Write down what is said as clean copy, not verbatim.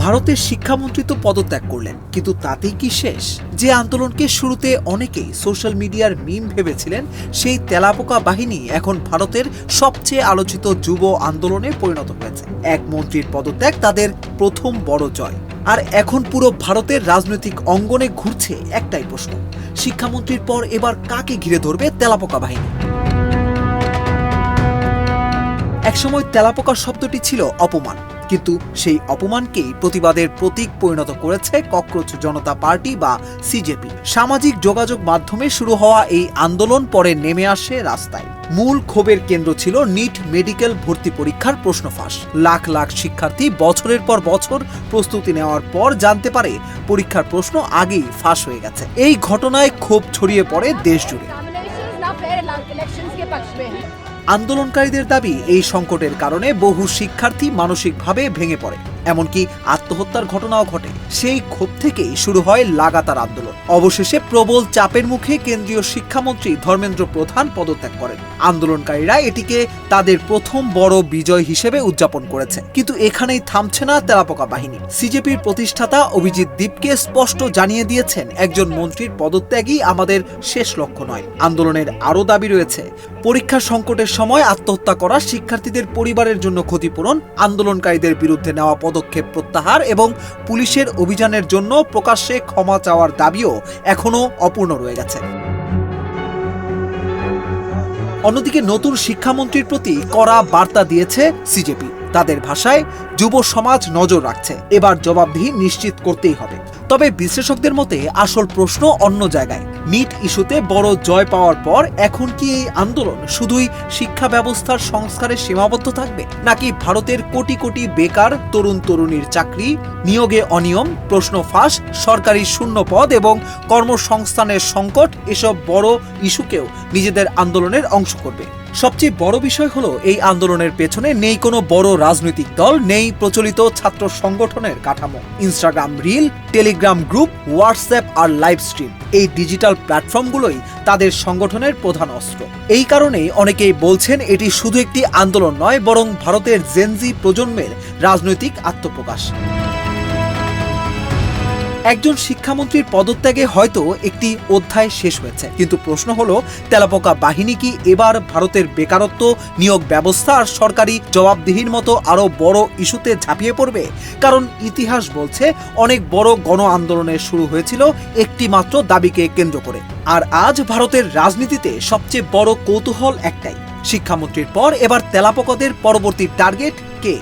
ভারতের শিক্ষামন্ত্রী তো পদত্যাগ করলেন, কিন্তু তাতেই কি শেষ? যে আন্দোলনকে শুরুতে অনেকেই সোশ্যাল মিডিয়ার মিম ভেবেছিলেন, সেই তেলাপোকা বাহিনী এখন ভারতের সবচেয়ে আলোচিত যুব আন্দোলনে পরিণত হয়েছে। এক মন্ত্রীর পদত্যাগ তাদের প্রথম বড় জয়। আর এখন পুরো ভারতের রাজনৈতিক অঙ্গনে ঘুরছে একটাই প্রশ্ন: শিক্ষামন্ত্রীর পর এবার কাকে ঘিরে ধরবে তেলাপোকা বাহিনী? একসময় তেলাপোকা শব্দটি ছিল অপমান, কিন্তু সেই অপমানকেই প্রতিবাদের প্রতীক পরিণত করেছে ককরোচ জনতা পার্টি বা সিজেপি। সামাজিক যোগাযোগ মাধ্যমে শুরু হওয়া এই আন্দোলন পরে নেমে আসে রাস্তায়। মূল ক্ষোভের কেন্দ্র ছিল নিট মেডিকেল ভর্তি পরীক্ষার প্রশ্ন ফাঁস। লাখ লাখ শিক্ষার্থী বছরের পর বছর প্রস্তুতি নেওয়ার পর জানতে পারে পরীক্ষার প্রশ্ন আগেই ফাঁস হয়ে গেছে। এই ঘটনায় ক্ষোভ ছড়িয়ে পড়ে দেশ জুড়ে। আন্দোলনকারীদের দাবি, এই সংকটের কারণে বহু শিক্ষার্থী মানসিকভাবে ভেঙে পড়ে, এমনকি আত্মহত্যার ঘটনাও ঘটে। সেই ক্ষোভ থেকেই শুরু হয় লাগাতার আন্দোলন। অবশেষে প্রবল চাপের মুখে কেন্দ্রীয় শিক্ষামন্ত্রী ধর্মেন্দ্র প্রধান পদত্যাগ করেন। আন্দোলনকারীরা এটিকে তাদের প্রথম বড় বিজয় হিসেবে উদযাপন করেছে। কিন্তু এখানেই থামছে না তেলাপোকা বাহিনী। সিজেপির প্রতিষ্ঠাতা অভিজিৎ দীপকে স্পষ্ট জানিয়ে দিয়েছেন, একজন মন্ত্রীর পদত্যাগই আমাদের শেষ লক্ষ্য নয়। আন্দোলনের আরও দাবি রয়েছে: পরীক্ষা সংকটের সময় আত্মহত্যা করা শিক্ষার্থীদের পরিবারের জন্য ক্ষতিপূরণ, আন্দোলনকারীদের বিরুদ্ধে নেওয়া পদক্ষেপ প্রত্যাহার এবং পুলিশের অভিযানের জন্য প্রকাশ্যে ক্ষমা চাওয়ার দাবিও এখনো অপূর্ণ রয়ে গেছে। অন্যদিকে নতুন শিক্ষামন্ত্রীর প্রতি কড়া বার্তা দিয়েছে সিজেপি। তাদের ভাষায়, যুব সমাজ নজর রাখছে, এবার জবাবদিহি নিশ্চিত করতেই হবে। তবে বিশ্লেষকদের মতে আসল প্রশ্ন অন্য জায়গায়। নিট ইস্যুতে বড় জয় পাওয়ার পর এখন কি এই আন্দোলন শুধুই শিক্ষা ব্যবস্থার সংস্কারে সীমাবদ্ধ থাকবে, নাকি ভারতের কোটি কোটি বেকার তরুণ তরুণীর চাকরি, নিয়োগে অনিয়ম, প্রশ্ন ফাঁস, সরকারি শূন্য পদ এবং কর্মসংস্থানের সংকট এসব বড় ইস্যুকেও নিজেদের আন্দোলনের অংশ করবে? সবচেয়ে বড় বিষয় হলো, এই আন্দোলনের পেছনে নেই কোনো বড় রাজনৈতিক দল, নেই প্রচলিত ছাত্র সংগঠনের কাঠামো। Instagram reel, Telegram group, WhatsApp আর লাইভ স্ট্রিম, এই ডিজিটাল প্ল্যাটফর্মগুলোই তাদের সংগঠনের প্রধান অস্ত্র। এই কারণেই অনেকেই বলছেন, এটি শুধু একটি আন্দোলন নয়, বরং ভারতের জেনজি প্রজন্মের রাজনৈতিক আত্মপ্রকাশ। একজন শিক্ষামন্ত্রীর পদত্যাগে হয়তো একটি অধ্যায় শেষ হয়েছে, কিন্তু প্রশ্ন হলো, তেলাপোকা বাহিনী কি এবার ভারতের বেকারত্ব, নিয়োগ ব্যবস্থা আর সরকারি জবাবদিহির মতো আরো বড় ইস্যুতে ঝাঁপিয়ে পড়বে? কারণ ইতিহাস বলছে, অনেক বড় গণ আন্দোলনের শুরু হয়েছিল একটি মাত্র দাবিকে কেন্দ্র করে। আর আজ ভারতের রাজনীতিতে সবচেয়ে বড় কৌতূহল একটাই: শিক্ষামন্ত্রীর পর এবার তেলাপোকাদের পরবর্তী টার্গেট কে?